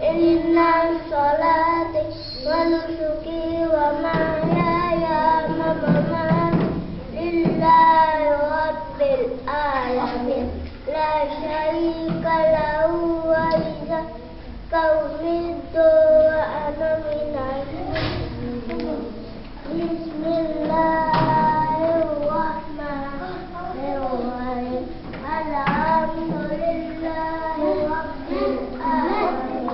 Inna sholati wa nusuki wa mahyaya wa mamati lillahi rabbil alamin la syarika lahu wa bidhalika umirtu wa ana minal muslimin. Bismillahirrahmanirrahim. Alhamdulillahi rabbil alamin.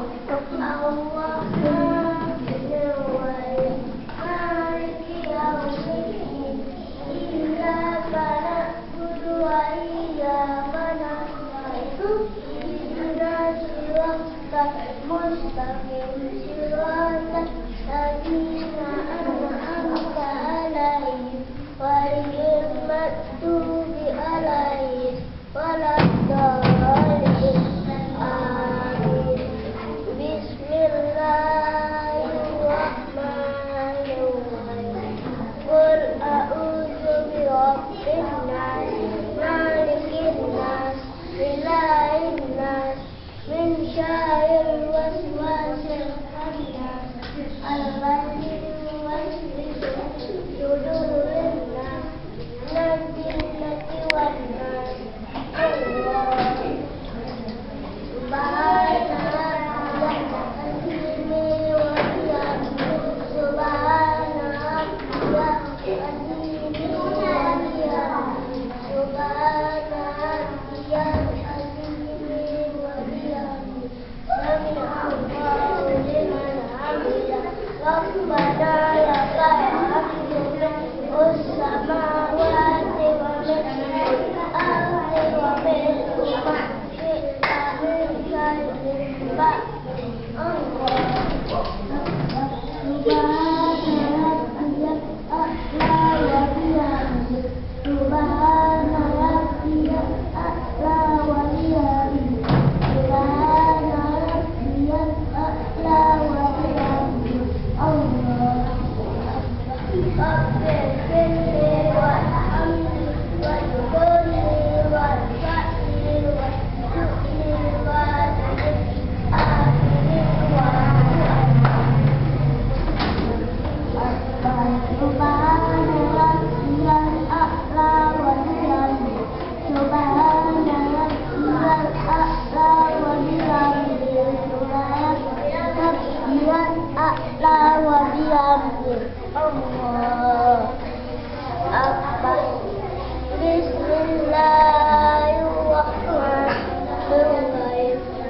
Mustaqim siratal ladzina an'amta 'alaihim ghairil maghdubi 'alaihim waladdallin. Amin. Bismillahirrahmanirrahim. Qul a'udzu birabbin nas, malikin nas, ilahin nas, min syarril waswasil khannas, alladzi yuwaswisu fi sudurin nas, minal jinnati wan nas. Bismillahirrahmanirrahim.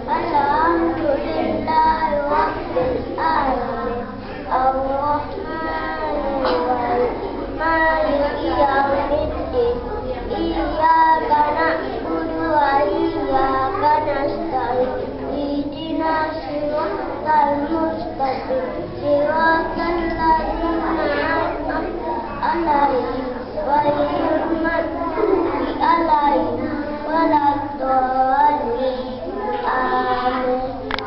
Alhamdulillahi rabbil alamin. Ar-Rahmanir-Rahim. Maliki yaumiddin. Iyyaka na'budu wa iyyaka nasta'in. Ihdinas siratal mustaqim. Siratal ladzina an'amta 'alaihim